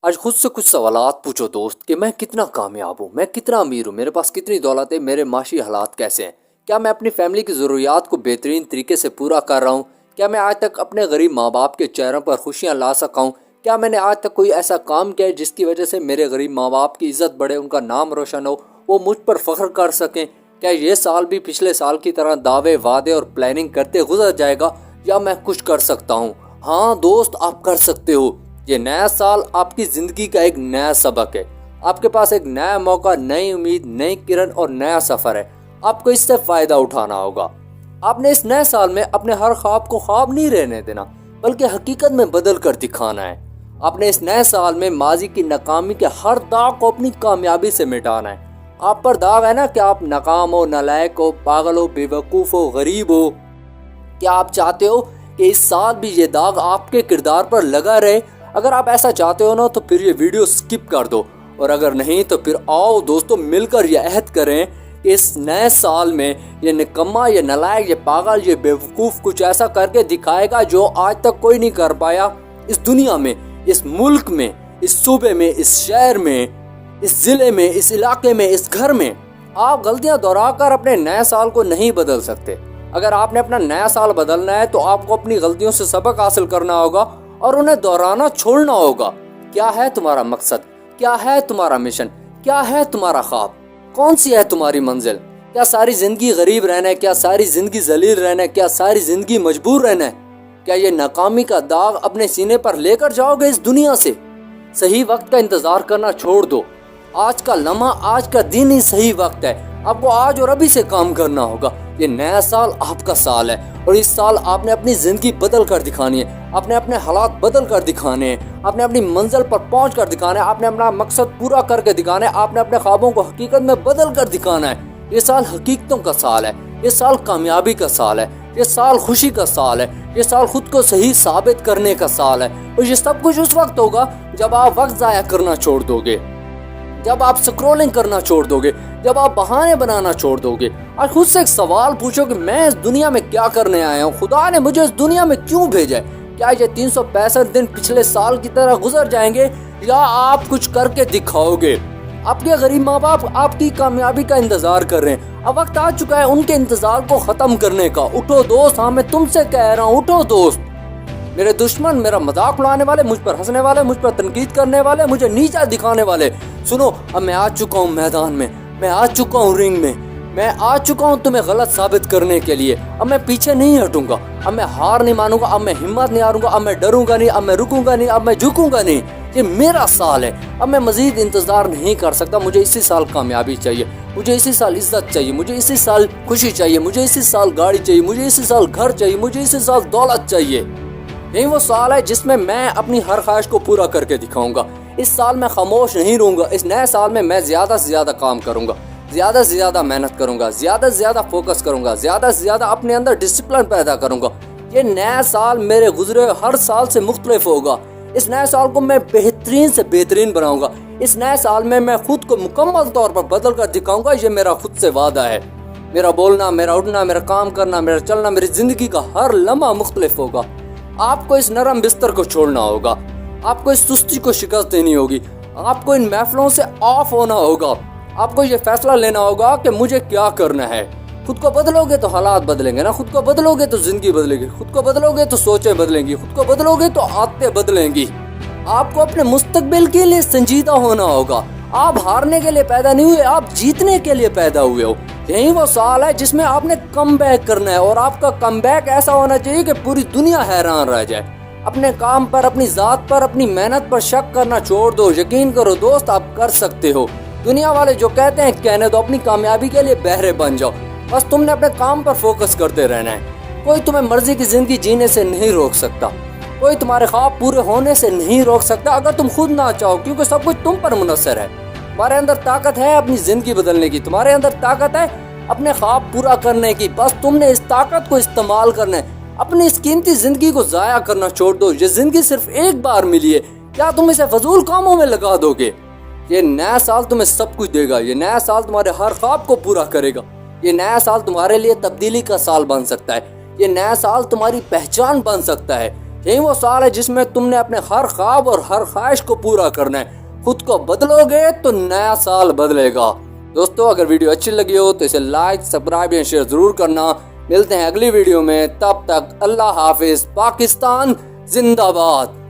आज खुद से कुछ सवालात पूछो दोस्त कि मैं कितना कामयाब हूँ, मैं कितना अमीर हूँ, मेरे पास कितनी दौलत है, मेरे माशी हालात कैसे हैं। क्या मैं अपनी फैमिली की ज़रूरियात को बेहतरीन तरीके से पूरा कर रहा हूँ। क्या मैं आज तक अपने गरीब माँ बाप के चेहरों पर खुशियाँ ला सका हूँ। क्या मैंने आज तक कोई ऐसा काम किया है जिसकी वजह से मेरे गरीब माँ बाप की इज़्ज़त बढ़े, उनका नाम रोशन हो, वो मुझ पर फ़ख्र कर सकें। क्या ये साल भी पिछले साल की तरह दावे वादे और प्लानिंग करते गुजर जाएगा या मैं कुछ कर सकता हूँ। हाँ दोस्त, आप कर सकते हो। ये नया साल आपकी ज़िंदगी का एक नया सबक है। आपके पास एक नया मौका, नई उम्मीद, नई किरण और नया सफ़र है। आपको इससे फ़ायदा उठाना होगा। आपने इस नए साल में अपने हर ख्वाब को ख्वाब नहीं रहने देना, बल्कि हकीकत में बदल कर दिखाना है। आपने इस नए साल में माजी की नाकामी के हर दाग को अपनी कामयाबी से मिटाना है। आप पर दाग है ना कि आप नाकाम हो, नालायक हो, पागल हो, बेवकूफ़ हो, गरीब हो। क्या आप चाहते हो कि इस साल भी ये दाग आपके किरदार पर लगा रहे? अगर आप ऐसा चाहते हो ना तो फिर ये वीडियो स्किप कर दो, और अगर नहीं तो फिर आओ दोस्तों मिलकर ये अहद करें कि इस नए साल में ये निकम्मा, ये नालायक, ये पागल, ये बेवकूफ़ कुछ ऐसा करके दिखाएगा जो आज तक कोई नहीं कर पाया। इस दुनिया में, इस मुल्क में, इस सूबे में, इस शहर में, इस ज़िले में, इस इलाके में, इस घर में आप गलतियां दोहराकर अपने नए साल को नहीं बदल सकते। अगर आपने अपना नया साल बदलना है तो आपको अपनी गलतियों से सबक हासिल करना होगा और उन्हें दोहराना छोड़ना होगा। क्या है तुम्हारा मकसद? क्या है तुम्हारा मिशन? क्या है तुम्हारा ख्वाब? कौन सी है तुम्हारी मंजिल? क्या सारी जिंदगी गरीब रहना है? क्या सारी जिंदगी जलील रहना है? क्या सारी जिंदगी मजबूर रहना है? क्या ये नाकामी का दाग अपने सीने पर लेकर जाओगे इस दुनिया से? सही वक्त का इंतजार करना छोड़ दो। आज का लम्हा, आज का दिन ही सही वक्त है। आपको आज और अभी से काम करना होगा। ये नया साल आपका साल है और इस साल आपने अपनी जिंदगी बदल कर दिखानी है। आपने अपने हालात बदल कर दिखाने हैं। आपने अपनी मंजिल पर पहुंच कर दिखाना है। आपने अपना मकसद पूरा करके दिखाना है। आपने अपने ख्वाबों को हकीकत में बदल कर दिखाना है। ये साल हकीकतों का साल है। ये साल कामयाबी का साल है। ये साल खुशी का साल है। ये साल खुद को सही साबित करने का साल है। और ये सब कुछ उस वक्त होगा जब आप वक्त ज़ाया करना छोड़ दोगे, जब आप स्क्रॉलिंग करना छोड़ दोगे, जब आप बहाने बनाना छोड़ दोगे। और खुद से एक सवाल पूछो कि मैं इस दुनिया में क्या करने आया हूँ? खुदा ने मुझे इस दुनिया में क्यों भेजा है? क्या ये 365 दिन पिछले साल की तरह गुजर जाएंगे या आप कुछ करके दिखाओगे? आपके गरीब माँ बाप आपकी कामयाबी का इंतजार कर रहे हैं। अब वक्त आ चुका है उनके इंतजार को खत्म करने का। उठो दोस्त, हाँ मैं तुमसे कह रहा हूँ, उठो दोस्त। मेरे दुश्मन, मेरा मजाक उड़ाने वाले, मुझ पर हंसने वाले, मुझ पर तनकीद करने वाले, मुझे नीचा दिखाने वाले, सुनो, अब मैं आ चुका हूँ मैदान में, मैं आ चुका हूँ रिंग में, मैं आ चुका हूँ तुम्हें गलत साबित करने के लिए। अब मैं पीछे नहीं हटूंगा, अब मैं हार नहीं मानूंगा, अब मैं हिम्मत नहीं हारूंगा, अब मैं डरूंगा नहीं, अब मैं रुकूंगा नहीं, अब मैं झुकूंगा नहीं। ये मेरा साल है। अब मैं मजीद इंतजार नहीं कर सकता। मुझे इसी साल कामयाबी चाहिए, मुझे इसी साल इज्जत चाहिए, मुझे इसी साल खुशी चाहिए, मुझे इसी साल गाड़ी चाहिए, मुझे इसी साल घर चाहिए, मुझे इसी साल दौलत चाहिए। यही वो साल है जिसमें मैं अपनी हर ख्वाहिश को पूरा करके दिखाऊंगा। इस साल मैं खामोश नहीं रहूंगा। इस नए साल में मैं ज़्यादा से ज़्यादा काम करूंगा, ज़्यादा से ज़्यादा मेहनत करूंगा, ज़्यादा से ज़्यादा फोकस करूंगा, ज़्यादा से ज़्यादा अपने अंदर डिसिप्लिन पैदा करूंगा। ये नया साल मेरे गुजरे हर साल से मुख्तलिफ होगा। इस नए साल को मैं बेहतरीन से बेहतरीन बनाऊंगा। इस नए साल में मैं खुद को मुकम्मल तौर पर बदल कर दिखाऊंगा। ये मेरा खुद से वादा है। मेरा बोलना, मेरा उठना, मेरा काम करना, मेरा चलना, मेरी ज़िंदगी का हर लम्हा मुख्तलिफ होगा। आपको इस नरम बिस्तर को छोड़ना होगा। आपको इस सुस्ती को शिकस्त देनी होगी। आपको इन महफिलों से ऑफ होना होगा। आपको ये फैसला लेना होगा कि मुझे क्या करना है। खुद को बदलोगे तो हालात बदलेंगे ना। खुद को बदलोगे तो जिंदगी बदलेगी। खुद को बदलोगे तो सोचें बदलेंगी। खुद को बदलोगे तो आदतें बदलेंगी। आपको अपने मुस्तकबिल के लिए संजीदा होना होगा। आप हारने के लिए पैदा नहीं हुए, आप जीतने के लिए पैदा हुए हो। यही वो साल है जिसमें आपने कम बैक करना है, और आपका कम बैक ऐसा होना चाहिए कि पूरी दुनिया हैरान रह जाए। अपने काम पर, अपनी जात पर, अपनी मेहनत पर शक करना छोड़ दो। यकीन करो दोस्त, आप कर सकते हो। दुनिया वाले जो कहते हैं कहने दो। अपनी कामयाबी के लिए बहरे बन जाओ। बस तुमने अपने काम पर फोकस करते रहना है। कोई तुम्हें मर्जी की जिंदगी जीने से नहीं रोक सकता। कोई तुम्हारे ख्वाब पूरे होने से नहीं रोक सकता अगर तुम खुद ना चाहो, क्योंकि सब कुछ तुम पर मुनस्सर है। तुम्हारे अंदर ताकत है अपनी जिंदगी बदलने की। तुम्हारे अंदर ताकत है अपने ख्वाब पूरा करने की। बस तुमने इस ताकत को इस्तेमाल करना है। अपनी इस कीमती जिंदगी को जाया करना छोड़ दो। ये जिंदगी सिर्फ एक बार मिली है। क्या तुम इसे फजूल कामों में लगा दोगे? ये नया साल तुम्हें सब कुछ देगा। ये नया साल तुम्हारे हर ख्वाब को पूरा करेगा। ये नया साल तुम्हारे लिए तब्दीली का साल बन सकता है। ये नया साल तुम्हारी पहचान बन सकता है। یہی وہ سال ہے جس میں تم نے اپنے ہر خواب اور ہر خواہش کو پورا کرنا ہے. خود کو بدلو گے تو نیا سال بدلے گا. دوستو اگر ویڈیو اچھی لگی ہو تو اسے لائک، سبسکرائب یا شیئر ضرور کرنا. ملتے ہیں اگلی ویڈیو میں، تب تک اللہ حافظ. پاکستان زندہ باد.